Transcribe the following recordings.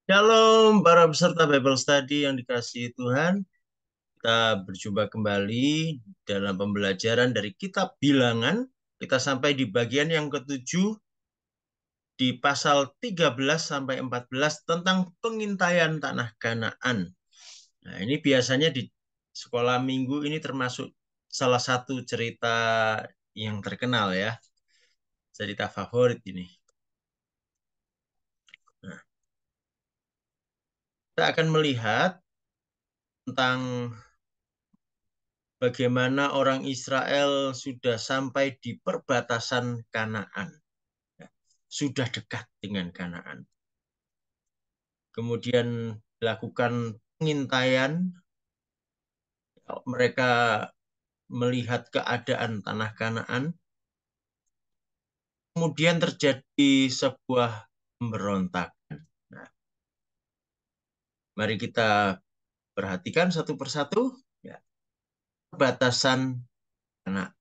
Shalom para peserta Bible Study yang dikasihi Tuhan. Kita berjumpa kembali dalam pembelajaran dari Kitab Bilangan. Kita sampai di bagian yang ketujuh di pasal 13 sampai 14 tentang pengintaian tanah Kanaan. Nah, ini biasanya di sekolah minggu ini termasuk salah satu cerita yang terkenal ya. Cerita favorit ini. Nah, kita akan melihat tentang bagaimana orang Israel sudah sampai di perbatasan Kanaan. Sudah dekat dengan Kanaan. Kemudian dilakukan pengintaian. Mereka melihat keadaan tanah Kanaan. Kemudian terjadi sebuah pemberontakan. Nah, mari kita perhatikan satu persatu. Ya, perbatasan Kanaan.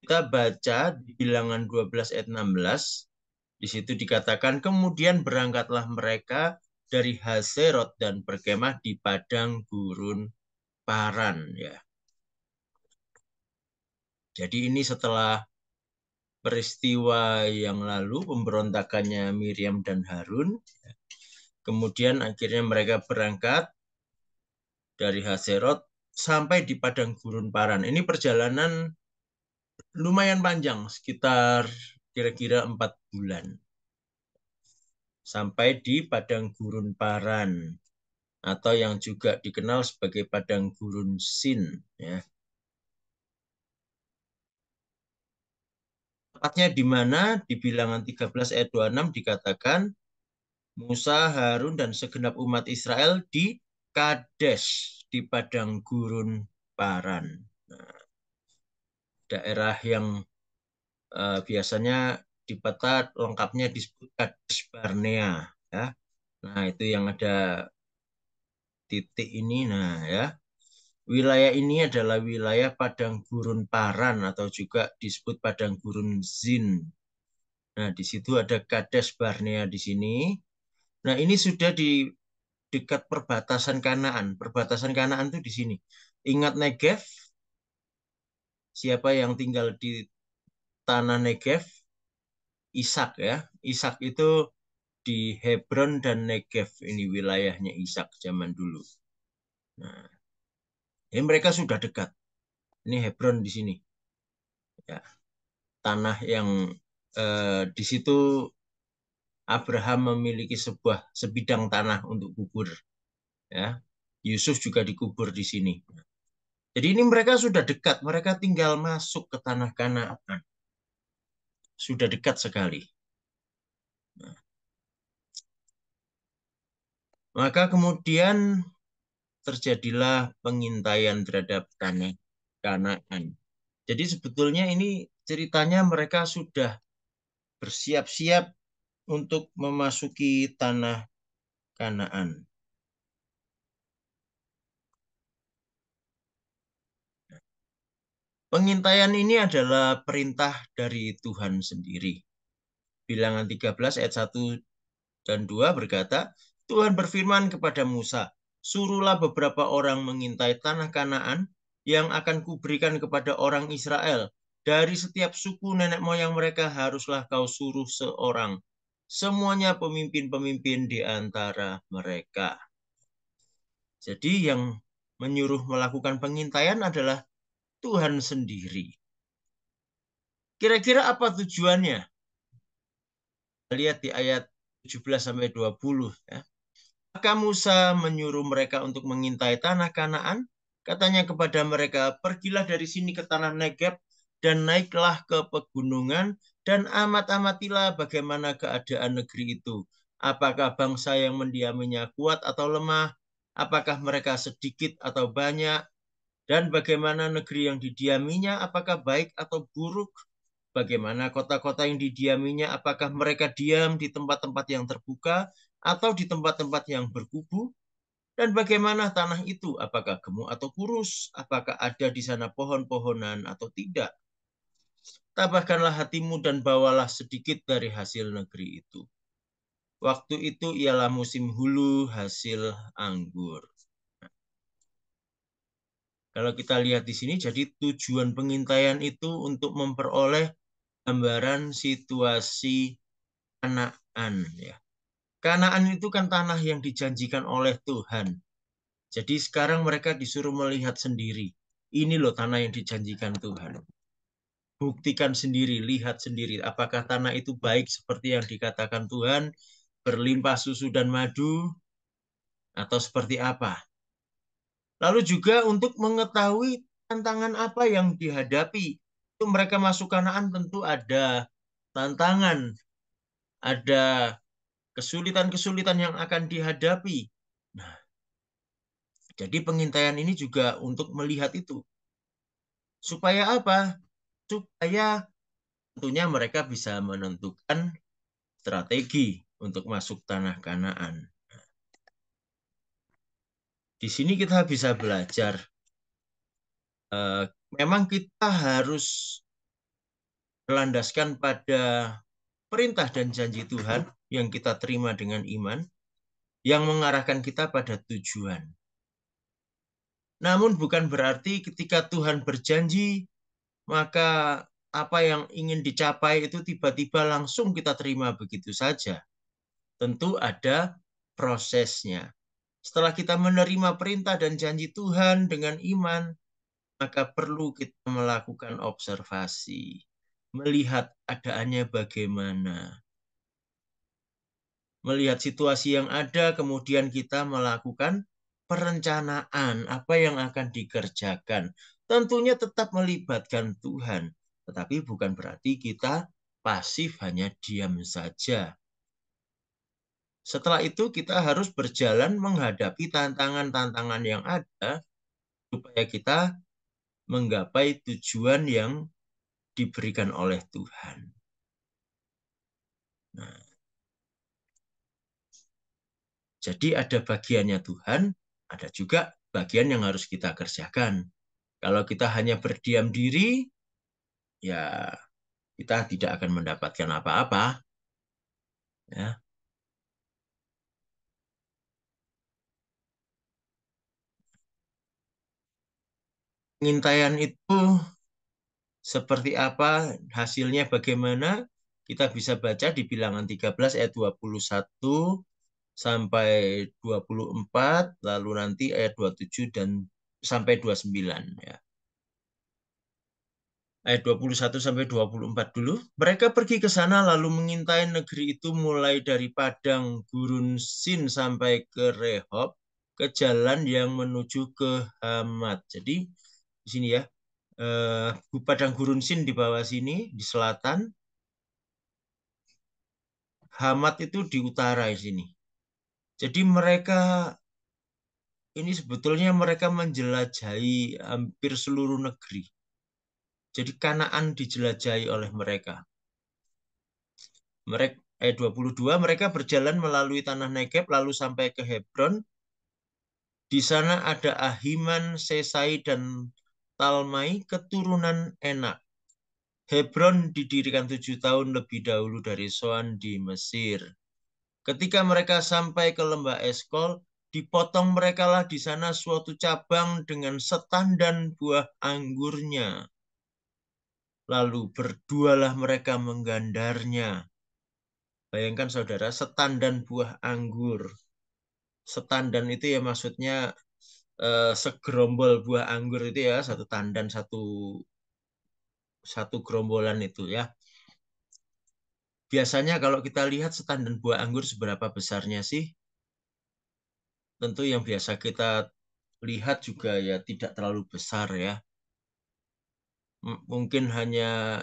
Kita baca di Bilangan 12 ayat 16. Di situ dikatakan, kemudian berangkatlah mereka dari Haserot dan berkemah di padang gurun Paran. Ya. Jadi ini setelah peristiwa yang lalu, pemberontakannya Miriam dan Harun. Kemudian akhirnya mereka berangkat dari Haserot sampai di padang gurun Paran. Ini perjalanan lumayan panjang, sekitar kira-kira 4 bulan. Sampai di padang gurun Paran. Atau yang juga dikenal sebagai padang gurun Sin. Ya. Tepatnya di mana? Di Bilangan 13 ayat 26 dikatakan, Musa, Harun, dan segenap umat Israel di Kades, di padang gurun Paran. Nah, daerah yang biasanya di peta lengkapnya disebut Kades Barnea. Ya. Nah, itu yang ada titik ini. Nah, ya. Wilayah ini adalah wilayah padang gurun Paran atau juga disebut padang gurun Zin. Nah, di situ ada Kades Barnea di sini. Nah, ini sudah di dekat perbatasan Kanaan. Perbatasan Kanaan itu di sini. Ingat Negev? Siapa yang tinggal di tanah Negev? Ishak ya. Ishak itu di Hebron dan Negev. Ini wilayahnya Ishak zaman dulu. Nah, ini mereka sudah dekat. Ini Hebron di sini. Ya, tanah yang di situ Abraham memiliki sebuah sebidang tanah untuk kubur. Ya, Yusuf juga dikubur di sini. Jadi ini mereka sudah dekat, mereka tinggal masuk ke tanah Kanaan. Sudah dekat sekali. Nah, maka kemudian terjadilah pengintaian terhadap tanah Kanaan. Jadi sebetulnya ini ceritanya mereka sudah bersiap-siap untuk memasuki tanah Kanaan. Pengintaian ini adalah perintah dari Tuhan sendiri. Bilangan 13 ayat 1 dan 2 berkata, Tuhan berfirman kepada Musa, suruhlah beberapa orang mengintai tanah Kanaan yang akan kuberikan kepada orang Israel. Dari setiap suku nenek moyang mereka haruslah kau suruh seorang. Semuanya pemimpin-pemimpin di antara mereka. Jadi yang menyuruh melakukan pengintaian adalah Tuhan sendiri. Kira-kira apa tujuannya? Lihat di ayat 17 sampai 20 ya. Maka Musa menyuruh mereka untuk mengintai tanah Kanaan. Katanya kepada mereka, pergilah dari sini ke tanah Negeb dan naiklah ke pegunungan dan amat-amatilah bagaimana keadaan negeri itu. Apakah bangsa yang mendiaminya kuat atau lemah? Apakah mereka sedikit atau banyak? Dan bagaimana negeri yang didiaminya? Apakah baik atau buruk? Bagaimana kota-kota yang didiaminya? Apakah mereka diam di tempat-tempat yang terbuka atau di tempat-tempat yang berkubu? Dan bagaimana tanah itu? Apakah gemuk atau kurus? Apakah ada di sana pohon-pohonan atau tidak? Tabahkanlah hatimu dan bawalah sedikit dari hasil negeri itu. Waktu itu ialah musim hulu hasil anggur. Kalau kita lihat di sini, jadi tujuan pengintaian itu untuk memperoleh gambaran situasi Kanaan. Ya. Kanaan itu kan tanah yang dijanjikan oleh Tuhan. Jadi sekarang mereka disuruh melihat sendiri. Ini loh tanah yang dijanjikan Tuhan. Buktikan sendiri, lihat sendiri. Apakah tanah itu baik seperti yang dikatakan Tuhan, berlimpah susu dan madu, atau seperti apa. Lalu juga untuk mengetahui tantangan apa yang dihadapi. Itu mereka masuk Kanaan tentu ada tantangan, ada kesulitan-kesulitan yang akan dihadapi. Nah, jadi pengintaian ini juga untuk melihat itu. Supaya apa? Supaya tentunya mereka bisa menentukan strategi untuk masuk tanah Kanaan. Di sini kita bisa belajar. Eh, Memang kita harus berlandaskan pada perintah dan janji Tuhan yang kita terima dengan iman, yang mengarahkan kita pada tujuan. Namun bukan berarti ketika Tuhan berjanji, maka apa yang ingin dicapai itu tiba-tiba langsung kita terima begitu saja. Tentu ada prosesnya. Setelah kita menerima perintah dan janji Tuhan dengan iman, maka perlu kita melakukan observasi, melihat keadaannya bagaimana, melihat situasi yang ada, kemudian kita melakukan perencanaan apa yang akan dikerjakan. Tentunya tetap melibatkan Tuhan, tetapi bukan berarti kita pasif hanya diam saja. Setelah itu kita harus berjalan menghadapi tantangan-tantangan yang ada supaya kita menggapai tujuan yang diberikan oleh Tuhan. Nah, jadi ada bagiannya Tuhan, ada juga bagian yang harus kita kerjakan. Kalau kita hanya berdiam diri, ya kita tidak akan mendapatkan apa-apa. Ya. Pengintaian itu seperti apa, hasilnya bagaimana, kita bisa baca di bilangan 13 ayat 21 sampai 24, lalu nanti ayat 27 dan sampai 29. Ya. Ayat 21 sampai 24 dulu. Mereka pergi ke sana lalu mengintai negeri itu mulai dari padang gurun Sin sampai ke Rehob, ke jalan yang menuju ke Hamat. Jadi di sini ya, padang gurun Sin di bawah sini, di selatan, Hamat itu di utara di sini. Jadi mereka ini sebetulnya mereka menjelajahi hampir seluruh negeri. Jadi Kanaan dijelajahi oleh mereka. Mereka 22 mereka berjalan melalui tanah Negeb lalu sampai ke Hebron. Di sana ada Ahiman, Sesai dan Talmai keturunan Enak. Hebron didirikan 7 tahun lebih dahulu dari Soan di Mesir. Ketika mereka sampai ke lembah Eskol, dipotong merekalah di sana suatu cabang dengan setan dan buah anggurnya. Lalu berdualah mereka menggandarnya. Bayangkan saudara, setan dan buah anggur. Setandan itu ya maksudnya segerombol buah anggur itu ya, satu tandan, satu satu gerombolan itu ya. Biasanya kalau kita lihat setandan buah anggur seberapa besarnya sih? Tentu yang biasa kita lihat juga ya tidak terlalu besar ya. Mungkin hanya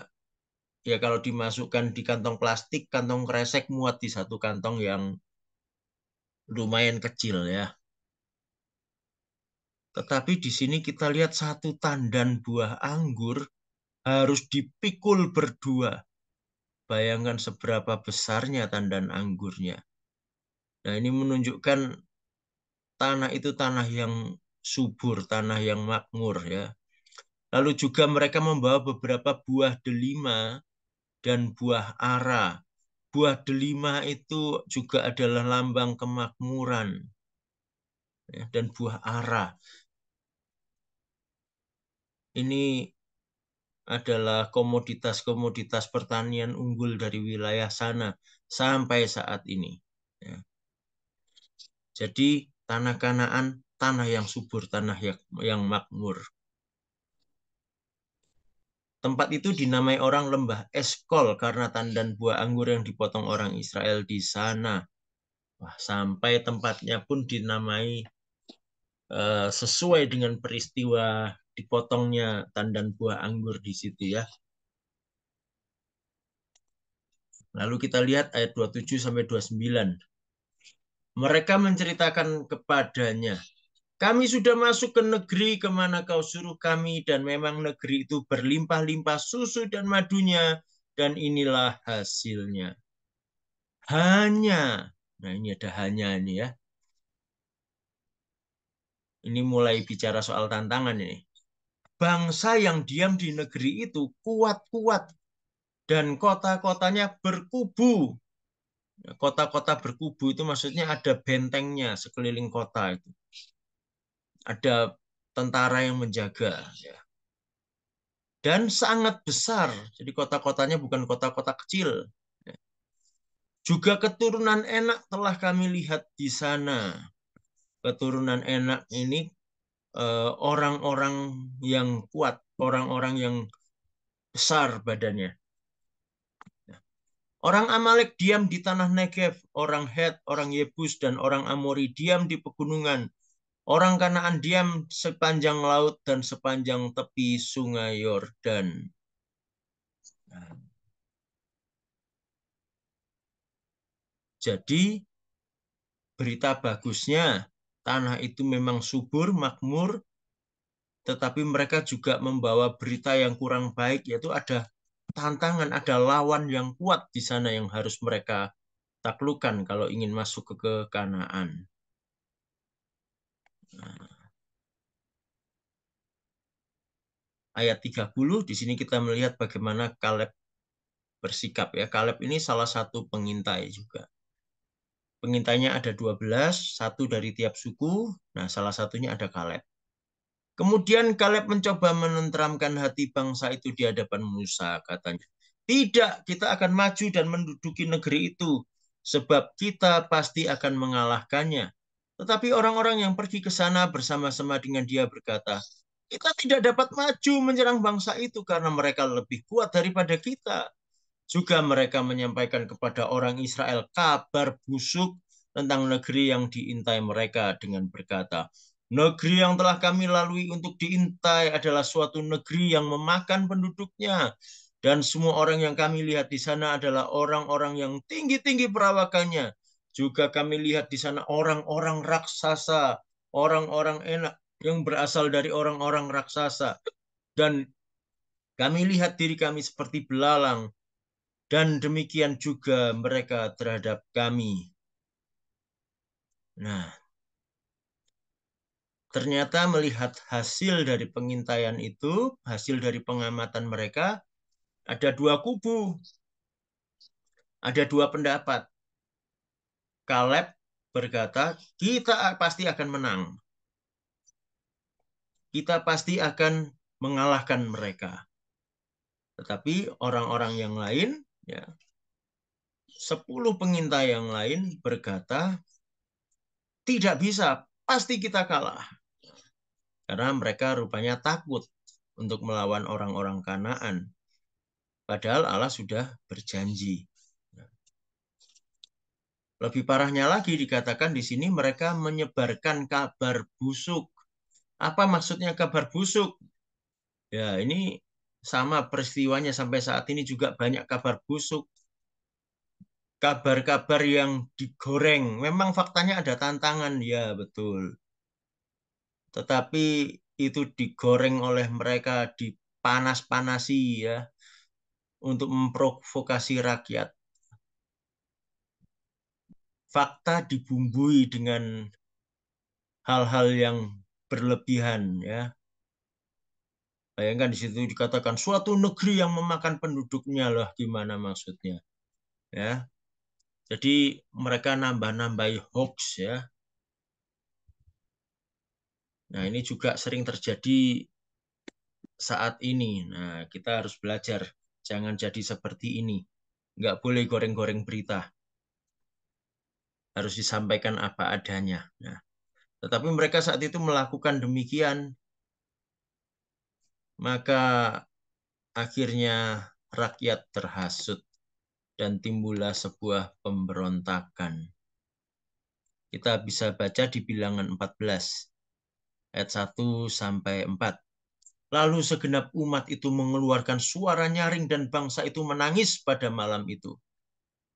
ya kalau dimasukkan di kantong plastik, kantong kresek muat di satu kantong yang lumayan kecil ya. Tetapi di sini kita lihat satu tandan buah anggur harus dipikul berdua. Bayangkan seberapa besarnya tandan anggurnya. Nah, ini menunjukkan tanah itu tanah yang subur, tanah yang makmur ya. Lalu juga mereka membawa beberapa buah delima dan buah ara. Buah delima itu juga adalah lambang kemakmuran, ya, dan buah ara. Ini adalah komoditas-komoditas pertanian unggul dari wilayah sana sampai saat ini. Ya. Jadi tanah Kanaan, tanah yang subur, tanah yang makmur. Tempat itu dinamai orang lembah Eskol karena tandan buah anggur yang dipotong orang Israel di sana. Wah, sampai tempatnya pun dinamai sesuai dengan peristiwa dipotongnya tandan buah anggur di situ ya. Lalu kita lihat ayat 27 sampai 29. Mereka menceritakan kepadanya, kami sudah masuk ke negeri kemana kau suruh kami, dan memang negeri itu berlimpah-limpah susu dan madunya, dan inilah hasilnya. Hanya, nah ini ada hanya ini ya. Ini mulai bicara soal tantangan ini. Bangsa yang diam di negeri itu kuat-kuat, dan kota-kotanya berkubu. Kota-kota berkubu itu maksudnya ada bentengnya sekeliling kota itu. Ada tentara yang menjaga. Ya. Dan sangat besar. Jadi kota-kotanya bukan kota-kota kecil. Juga keturunan enak telah kami lihat di sana. Keturunan enak ini orang-orang yang kuat, orang-orang yang besar badannya. Orang Amalek diam di tanah Negev, orang Het, orang Yebus, dan orang Amori diam di pegunungan. Orang Kanaan diam sepanjang laut dan sepanjang tepi sungai Yordan. Nah, jadi berita bagusnya, tanah itu memang subur, makmur, tetapi mereka juga membawa berita yang kurang baik, yaitu ada tantangan, ada lawan yang kuat di sana yang harus mereka taklukkan kalau ingin masuk ke Kanaan. Nah, ayat 30, di sini kita melihat bagaimana Kaleb bersikap ya. Kaleb ini salah satu pengintai juga. Pengintainya ada 12, satu dari tiap suku. Nah, salah satunya ada Kaleb. Kemudian Kaleb mencoba menenteramkan hati bangsa itu di hadapan Musa, katanya. Tidak, kita akan maju dan menduduki negeri itu, sebab kita pasti akan mengalahkannya. Tetapi orang-orang yang pergi ke sana bersama-sama dengan dia berkata, kita tidak dapat maju menyerang bangsa itu karena mereka lebih kuat daripada kita. Juga mereka menyampaikan kepada orang Israel kabar busuk tentang negeri yang diintai mereka dengan berkata, negeri yang telah kami lalui untuk diintai adalah suatu negeri yang memakan penduduknya. Dan semua orang yang kami lihat di sana adalah orang-orang yang tinggi-tinggi perawakannya. Juga kami lihat di sana orang-orang raksasa, orang-orang enak yang berasal dari orang-orang raksasa. Dan kami lihat diri kami seperti belalang, dan demikian juga mereka terhadap kami. Nah, ternyata melihat hasil dari pengintaian itu, hasil dari pengamatan mereka, ada dua kubu, ada dua pendapat. Kaleb berkata, kita pasti akan menang. Kita pasti akan mengalahkan mereka. Tetapi orang-orang yang lain, ya, 10 pengintai yang lain berkata, tidak bisa, pasti kita kalah. Karena mereka rupanya takut untuk melawan orang-orang Kanaan. Padahal Allah sudah berjanji. Lebih parahnya lagi dikatakan di sini mereka menyebarkan kabar busuk. Apa maksudnya kabar busuk? Ya, ini sama peristiwanya sampai saat ini juga banyak kabar busuk. Kabar-kabar yang digoreng. Memang faktanya ada tantangan, ya betul. Tetapi itu digoreng oleh mereka, dipanas-panasi ya, untuk memprovokasi rakyat. Fakta dibumbui dengan hal-hal yang berlebihan ya. Bayangkan di situ dikatakan suatu negeri yang memakan penduduknya lah, gimana maksudnya? Ya, jadi mereka nambah-nambahi hoax ya. Nah, ini juga sering terjadi saat ini. Nah, kita harus belajar. Jangan jadi seperti ini. Nggak boleh goreng-goreng berita. Harus disampaikan apa adanya. Nah, tetapi mereka saat itu melakukan demikian. Maka akhirnya rakyat terhasut dan timbullah sebuah pemberontakan. Kita bisa baca di Bilangan 14 ayat 1 sampai 4. Lalu segenap umat itu mengeluarkan suara nyaring dan bangsa itu menangis pada malam itu.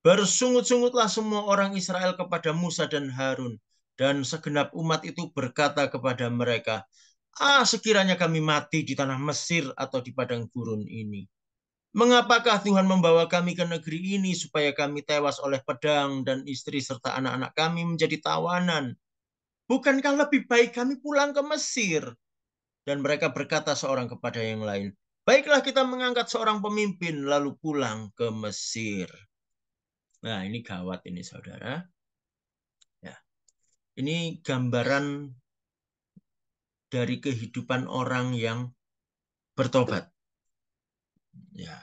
Bersungut-sungutlah semua orang Israel kepada Musa dan Harun. Dan segenap umat itu berkata kepada mereka, sekiranya kami mati di tanah Mesir atau di padang gurun ini. Mengapakah Tuhan membawa kami ke negeri ini supaya kami tewas oleh pedang dan istri serta anak-anak kami menjadi tawanan? Bukankah lebih baik kami pulang ke Mesir? Dan mereka berkata seorang kepada yang lain, baiklah kita mengangkat seorang pemimpin lalu pulang ke Mesir. Nah, ini gawat ini saudara. Ya, ini gambaran dari kehidupan orang yang bertobat. Ya,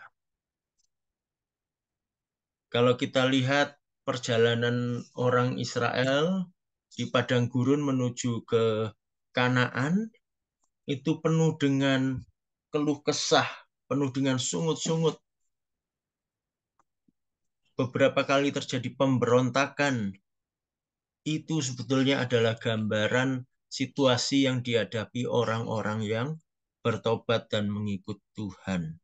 kalau kita lihat perjalanan orang Israel di padang gurun menuju ke Kanaan, itu penuh dengan keluh kesah, penuh dengan sungut-sungut. Beberapa kali terjadi pemberontakan. Itu sebetulnya adalah gambaran situasi yang dihadapi orang-orang yang bertobat dan mengikut Tuhan.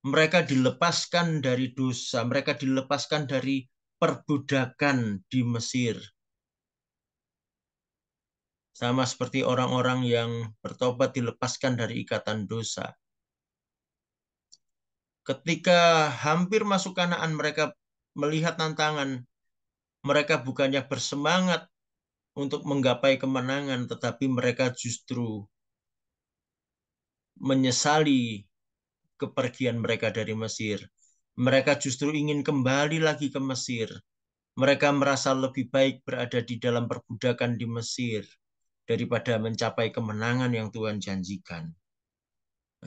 Mereka dilepaskan dari dosa, mereka dilepaskan dari perbudakan di Mesir. Sama seperti orang-orang yang bertobat dilepaskan dari ikatan dosa. Ketika hampir masuk Kanaan, mereka melihat tantangan. Mereka bukannya bersemangat untuk menggapai kemenangan, tetapi mereka justru menyesali kepergian mereka dari Mesir. Mereka justru ingin kembali lagi ke Mesir. Mereka merasa lebih baik berada di dalam perbudakan di Mesir daripada mencapai kemenangan yang Tuhan janjikan.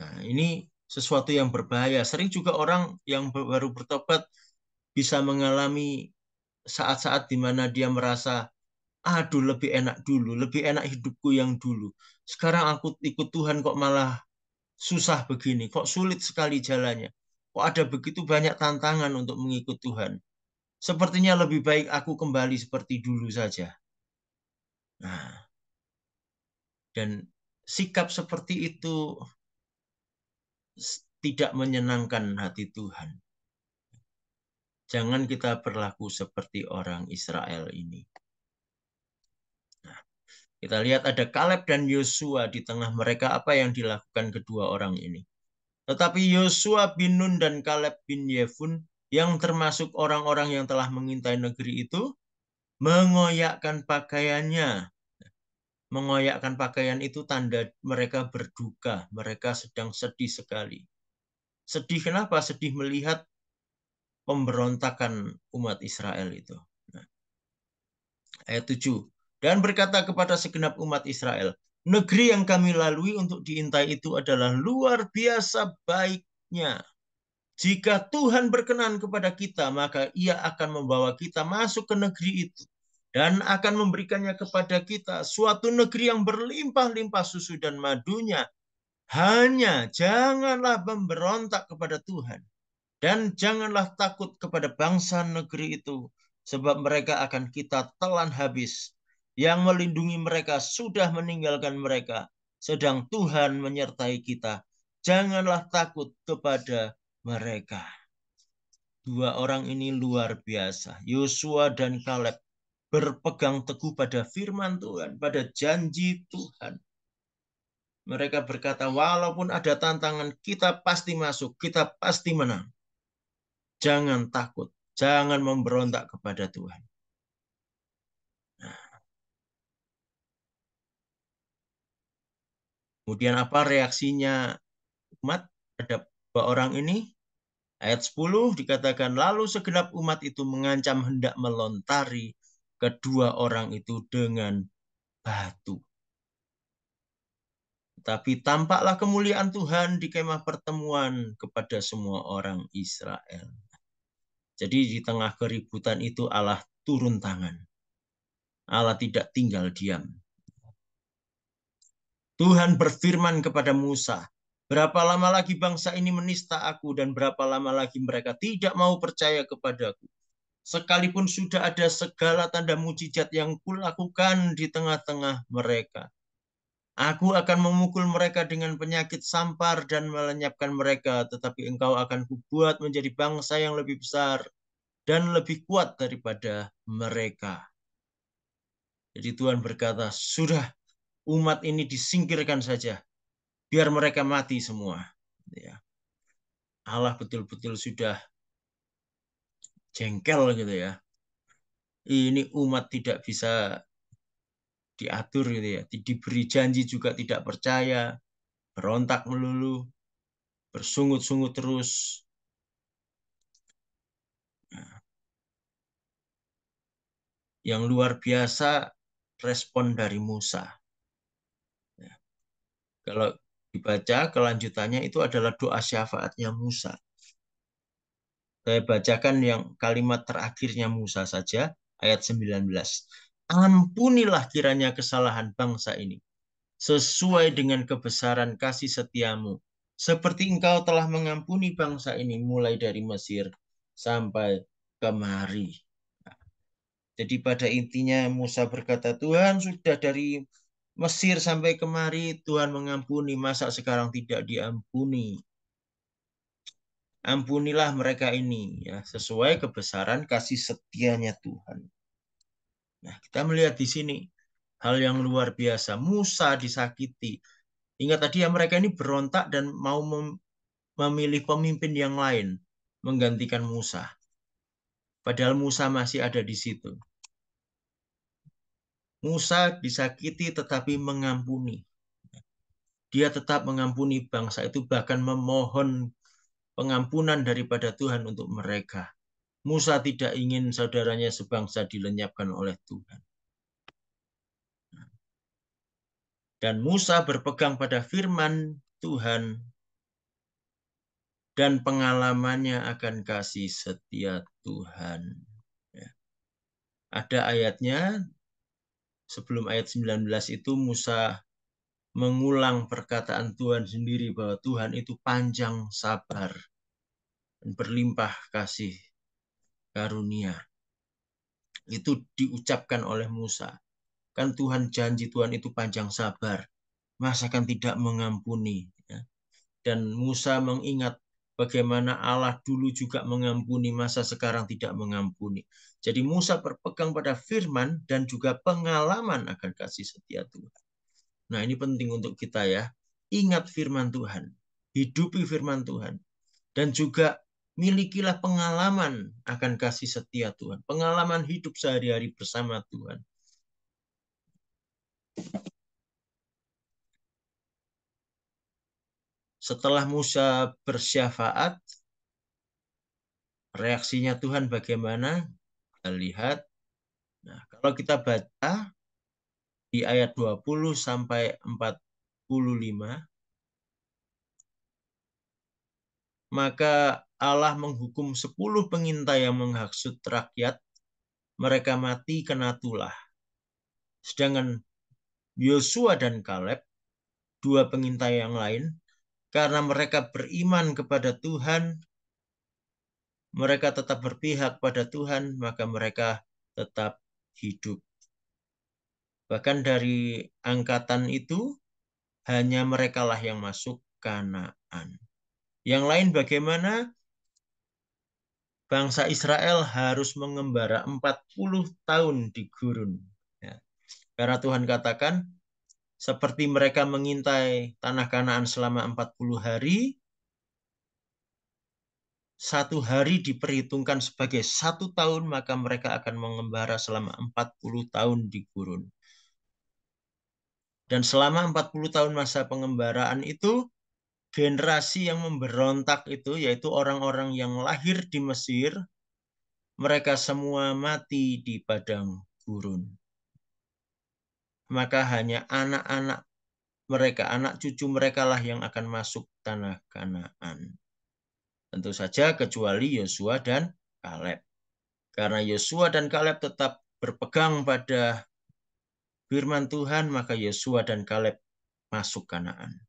Nah, ini sesuatu yang berbahaya. Sering juga orang yang baru bertobat bisa mengalami saat-saat di mana dia merasa, aduh lebih enak dulu, lebih enak hidupku yang dulu. Sekarang aku ikut Tuhan kok malah susah begini, kok sulit sekali jalannya. Kok ada begitu banyak tantangan untuk mengikut Tuhan. Sepertinya lebih baik aku kembali seperti dulu saja. Nah, dan sikap seperti itu tidak menyenangkan hati Tuhan. Jangan kita berlaku seperti orang Israel ini. Nah, kita lihat ada Kaleb dan Yosua di tengah mereka, apa yang dilakukan kedua orang ini. Tetapi Yosua bin Nun dan Kaleb bin Yefun yang termasuk orang-orang yang telah mengintai negeri itu mengoyakkan pakaiannya. Mengoyakkan pakaian itu tanda mereka berduka, mereka sedang sedih sekali. Sedih kenapa? Sedih melihat pemberontakan umat Israel itu. Nah, ayat 7. Dan berkata kepada segenap umat Israel, negeri yang kami lalui untuk diintai itu adalah luar biasa baiknya. Jika Tuhan berkenan kepada kita, maka ia akan membawa kita masuk ke negeri itu dan akan memberikannya kepada kita, suatu negeri yang berlimpah-limpah susu dan madunya. Hanya janganlah memberontak kepada Tuhan dan janganlah takut kepada bangsa negeri itu, sebab mereka akan kita telan habis. Yang melindungi mereka sudah meninggalkan mereka, sedang Tuhan menyertai kita. Janganlah takut kepada mereka. Dua orang ini luar biasa. Yosua dan Kaleb berpegang teguh pada firman Tuhan, pada janji Tuhan. Mereka berkata, walaupun ada tantangan, kita pasti masuk, kita pasti menang. Jangan takut, jangan memberontak kepada Tuhan. Nah, Kemudian apa reaksinya umat terhadap dua orang ini? Ayat 10 dikatakan, lalu segenap umat itu mengancam hendak melontari kedua orang itu dengan batu. Tapi tampaklah kemuliaan Tuhan di kemah pertemuan kepada semua orang Israel. Jadi di tengah keributan itu Allah turun tangan. Allah tidak tinggal diam. Tuhan berfirman kepada Musa, berapa lama lagi bangsa ini menista aku dan berapa lama lagi mereka tidak mau percaya kepadaku. Sekalipun sudah ada segala tanda mujizat yang kulakukan di tengah-tengah mereka. Aku akan memukul mereka dengan penyakit sampar dan melenyapkan mereka, tetapi engkau akan kubuat menjadi bangsa yang lebih besar dan lebih kuat daripada mereka. Jadi Tuhan berkata, sudah umat ini disingkirkan saja, biar mereka mati semua. Ya. Allah betul-betul sudah jengkel gitu ya. Ini umat tidak bisa diatur gitu ya. Diberi janji juga tidak percaya, berontak melulu, bersungut-sungut terus. Nah, yang luar biasa respon dari Musa. Ya. Kalau dibaca kelanjutannya itu adalah doa syafaatnya Musa. Saya bacakan yang kalimat terakhirnya Musa saja, ayat 19. Ampunilah kiranya kesalahan bangsa ini, sesuai dengan kebesaran kasih setiamu, seperti engkau telah mengampuni bangsa ini mulai dari Mesir sampai kemari. Jadi pada intinya Musa berkata, Tuhan sudah dari Mesir sampai kemari, Tuhan mengampuni, masa sekarang tidak diampuni? Ampunilah mereka ini, ya, sesuai kebesaran kasih setianya Tuhan. Nah, kita melihat di sini hal yang luar biasa. Musa disakiti. Ingat tadi ya, mereka ini berontak dan mau memilih pemimpin yang lain menggantikan Musa. Padahal Musa masih ada di situ. Musa disakiti tetapi mengampuni. Dia tetap mengampuni bangsa itu, bahkan memohon pengampunan daripada Tuhan untuk mereka. Musa tidak ingin saudaranya sebangsa dilenyapkan oleh Tuhan. Dan Musa berpegang pada firman Tuhan dan pengalamannya akan kasih setia Tuhan. Ya. Ada ayatnya, sebelum ayat 19 itu Musa mengulang perkataan Tuhan sendiri bahwa Tuhan itu panjang sabar dan berlimpah kasih karunia. Itu diucapkan oleh Musa. Kan Tuhan janji Tuhan itu panjang sabar, masakan tidak mengampuni. Ya. Dan Musa mengingat bagaimana Allah dulu juga mengampuni, masa sekarang tidak mengampuni. Jadi Musa berpegang pada firman dan juga pengalaman akan kasih setia Tuhan. Nah, ini penting untuk kita ya. Ingat firman Tuhan, hidupi firman Tuhan, dan juga milikilah pengalaman akan kasih setia Tuhan, pengalaman hidup sehari-hari bersama Tuhan. Setelah Musa bersyafaat, reaksinya Tuhan bagaimana? Kita lihat. Nah, kalau kita baca di ayat 20 sampai 45, maka Allah menghukum 10 pengintai yang menghasut rakyat, mereka mati kena tulah. Sedangkan Yosua dan Kaleb, dua pengintai yang lain, karena mereka beriman kepada Tuhan, mereka tetap berpihak pada Tuhan, maka mereka tetap hidup. Bahkan dari angkatan itu, hanya merekalah yang masuk Kanaan. Yang lain bagaimana? Bangsa Israel harus mengembara 40 tahun di gurun. Ya. Karena Tuhan katakan, seperti mereka mengintai tanah Kanaan selama 40 hari, satu hari diperhitungkan sebagai 1 tahun, maka mereka akan mengembara selama 40 tahun di gurun. Dan selama 40 tahun masa pengembaraan itu, generasi yang memberontak itu, yaitu orang-orang yang lahir di Mesir, mereka semua mati di padang gurun. Maka hanya anak-anak mereka, anak cucu mereka lah yang akan masuk tanah Kanaan. Tentu saja kecuali Yosua dan Kaleb. Karena Yosua dan Kaleb tetap berpegang pada firman Tuhan, maka Yosua dan Kaleb masuk Kanaan.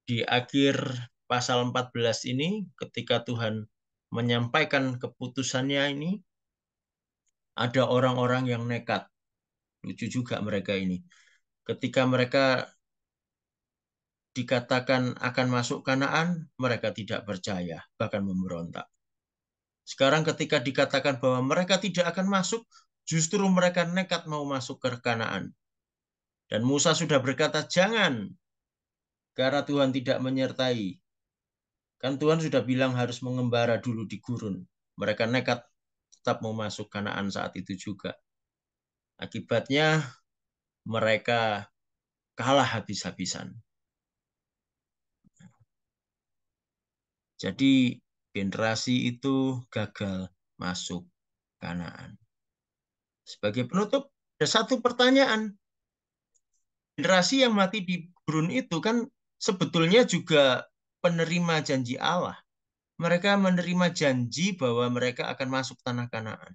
Di akhir pasal 14 ini, ketika Tuhan menyampaikan keputusannya ini, ada orang-orang yang nekat. Lucu juga mereka ini. Ketika mereka dikatakan akan masuk Kanaan, mereka tidak percaya, bahkan memberontak. Sekarang ketika dikatakan bahwa mereka tidak akan masuk, justru mereka nekat mau masuk ke Kanaan. Dan Musa sudah berkata, jangan, karena Tuhan tidak menyertai. Kan Tuhan sudah bilang harus mengembara dulu di gurun. Mereka nekat tetap mau masuk Kanaan saat itu juga. Akibatnya mereka kalah habis-habisan. Jadi generasi itu gagal masuk Kanaan. Sebagai penutup, ada satu pertanyaan. Generasi yang mati di gurun itu kan sebetulnya juga penerima janji Allah. Mereka menerima janji bahwa mereka akan masuk tanah Kanaan.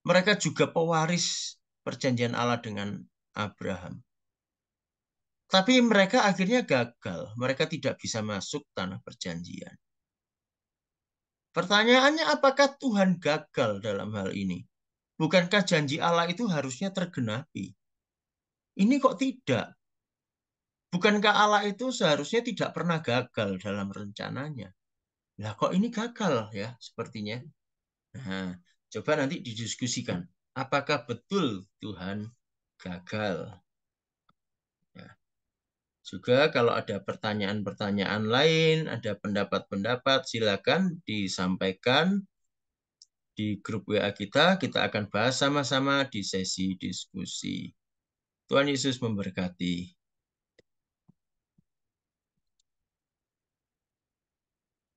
Mereka juga pewaris perjanjian Allah dengan Abraham. Tapi mereka akhirnya gagal. Mereka tidak bisa masuk tanah perjanjian. Pertanyaannya, apakah Tuhan gagal dalam hal ini? Bukankah janji Allah itu harusnya tergenapi? Ini kok tidak? Bukankah Allah itu seharusnya tidak pernah gagal dalam rencananya? Lah kok ini gagal ya sepertinya? Nah, coba nanti didiskusikan. Apakah betul Tuhan gagal? Ya. Juga kalau ada pertanyaan-pertanyaan lain, ada pendapat-pendapat, silakan disampaikan di grup WA kita. Kita akan bahas sama-sama di sesi diskusi. Tuhan Yesus memberkati.